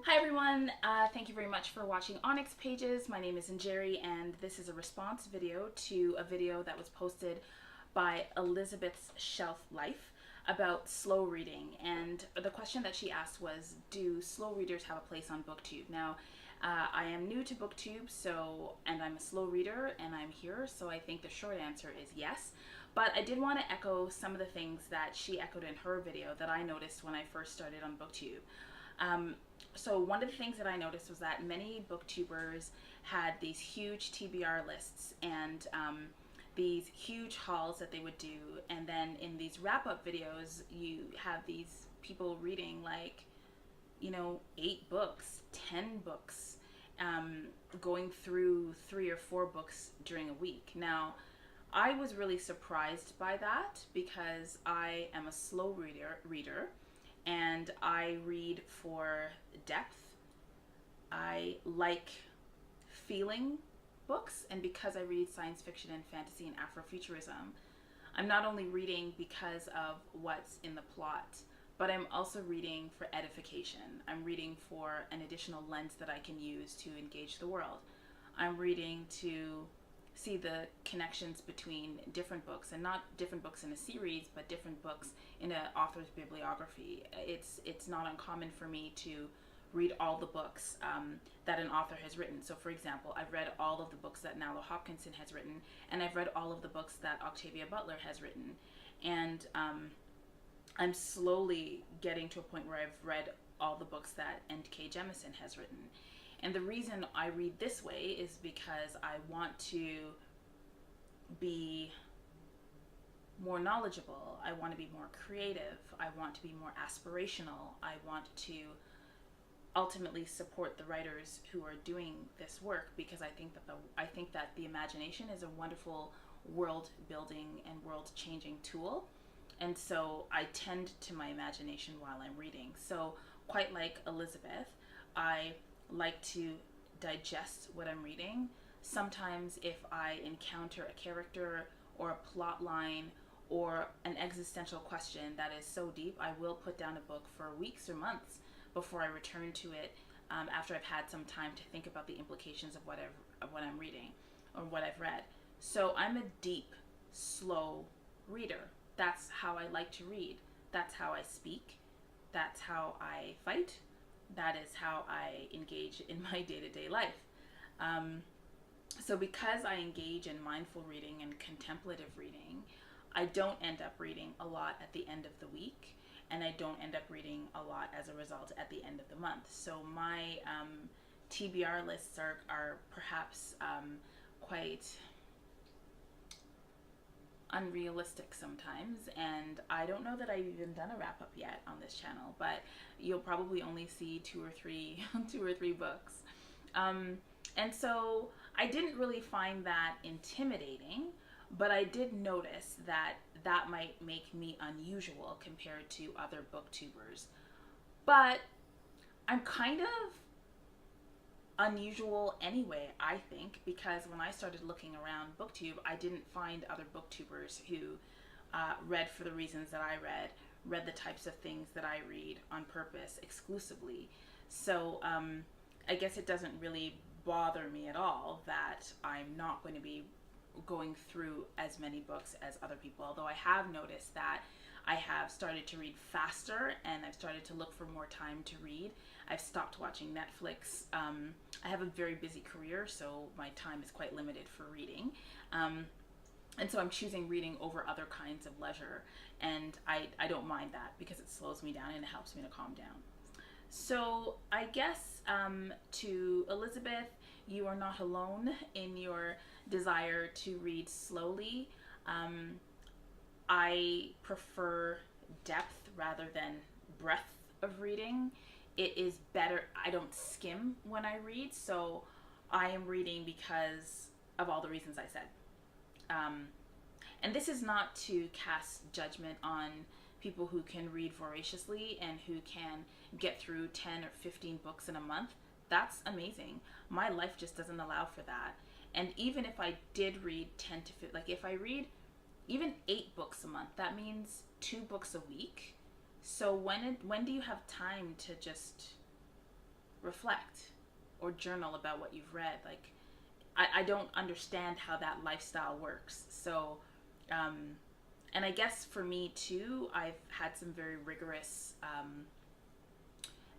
Hi everyone, thank you very much for watching ONYX Pages. My name is Njeri and this is a response video to a video that was posted by Elizabeth's Shelf Life about slow reading. And the question that she asked was, do slow readers have a place on BookTube? Now, I am new to BookTube, and I'm a slow reader and I'm here, so I think the short answer is yes. But I did want to echo some of the things that she echoed in her video that I noticed when I first started on BookTube. So one of the things that I noticed was that many booktubers had these huge TBR lists and these huge hauls that they would do, and then in these wrap-up videos you have these people reading like, 8 books, 10 books, going through 3 or 4 books during a week. Now, I was really surprised by that because I am a slow reader and I read for depth. I like feeling books, and because I read science fiction and fantasy and Afrofuturism, I'm not only reading because of what's in the plot, but I'm also reading for edification. I'm reading for an additional lens that I can use to engage the world. I'm reading to see the connections between different books, and not different books in a series, but different books in an author's bibliography. It's not uncommon for me to read all the books that an author has written. So for example, I've read all of the books that Nalo Hopkinson has written, and I've read all of the books that Octavia Butler has written. And I'm slowly getting to a point where I've read all the books that N.K. Jemisin has written. And the reason I read this way is because I want to be more knowledgeable. I want to be more creative. I want to be more aspirational. I want to ultimately support the writers who are doing this work, because I think that the imagination is a wonderful world building and world changing tool. And so I tend to my imagination while I'm reading. So quite like Elizabeth, I like to digest what I'm reading. Sometimes if I encounter a character or a plot line or an existential question that is so deep, I will put down a book for weeks or months before I return to it, after I've had some time to think about the implications of what I'm reading or what I've read. So I'm a deep, slow reader. That's how I like to read. That's how I speak. That's how I fight. That is how I engage in my day-to-day life. So because I engage in mindful reading and contemplative reading, I don't end up reading a lot at the end of the week, and I don't end up reading a lot as a result at the end of the month. So my TBR lists are perhaps quite unrealistic sometimes, and I don't know that I've even done a wrap-up yet on this channel, but you'll probably only see 2 or 3 books. And so I didn't really find that intimidating, but I did notice that that might make me unusual compared to other booktubers. But I'm kind of unusual anyway, I think, because when I started looking around BookTube, I didn't find other booktubers who read for the reasons that I read the types of things that I read on purpose exclusively. So I guess it doesn't really bother me at all that I'm not going to be going through as many books as other people, although I have noticed that I have started to read faster and I've started to look for more time to read. I've stopped watching Netflix. I have a very busy career, so my time is quite limited for reading. And so I'm choosing reading over other kinds of leisure, and I don't mind that because it slows me down and it helps me to calm down. So I guess to Elizabeth, you are not alone in your desire to read slowly. I prefer depth rather than breadth of reading. It is better. I don't skim when I read, so I am reading because of all the reasons I said. And this is not to cast judgment on people who can read voraciously and who can get through 10 or 15 books in a month. That's amazing. My life just doesn't allow for that. And even if I did read 10 to 15, like if I read even 8 books a month, that means 2 books a week. So when do you have time to just reflect or journal about what you've read. Like, I don't understand how that lifestyle works. So, and I guess for me too, I've had some very rigorous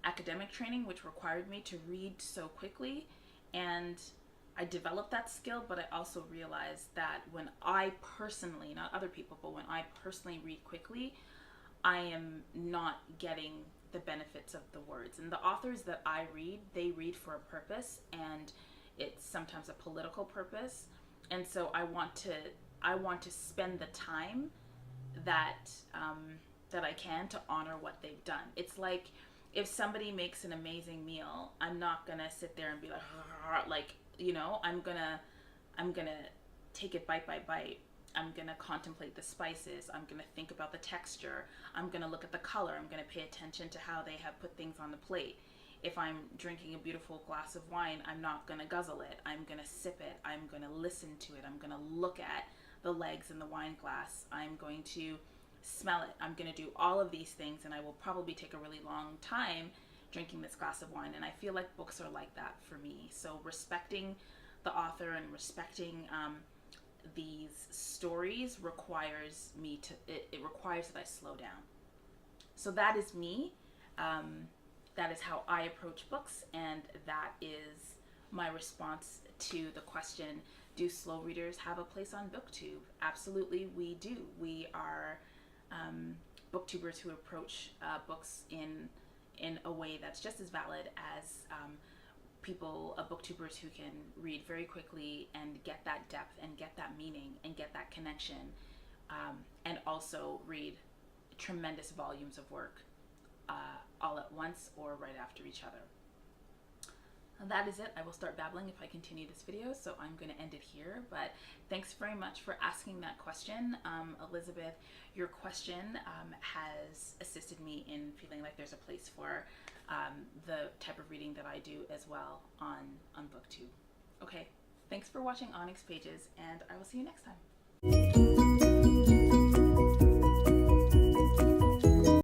academic training, which required me to read so quickly. And I developed that skill, but I also realized that when I personally, not other people, but when I personally read quickly, I am not getting the benefits of the words. And the authors that I read, they read for a purpose, and it's sometimes a political purpose. And so I want to spend the time that that I can to honor what they've done. It's like if somebody makes an amazing meal, I'm not gonna sit there and be like, you know, I'm gonna take it bite by bite. I'm gonna contemplate the spices. I'm gonna think about the texture. I'm gonna look at the color. I'm gonna pay attention to how they have put things on the plate. If I'm drinking a beautiful glass of wine, I'm not gonna guzzle it. I'm gonna sip it. I'm gonna listen to it. I'm gonna look at the legs in the wine glass. I'm going to smell it. I'm going to do all of these things, and I will probably take a really long time drinking this glass of wine. And I feel like books are like that for me. So respecting the author and respecting these stories requires me to, it requires that I slow down. So that is me. That is how I approach books, and that is my response to the question, do slow readers have a place on BookTube? Absolutely, we do. We are booktubers who approach books in a way that's just as valid as booktubers who can read very quickly and get that depth and get that meaning and get that connection, and also read tremendous volumes of work all at once or right after each other. And that is it. I will start babbling if I continue this video, so I'm going to end it here. But thanks very much for asking that question. Elizabeth, your question has assisted me in feeling like there's a place for the type of reading that I do as well on BookTube. Okay, thanks for watching ONYX Pages, and I will see you next time.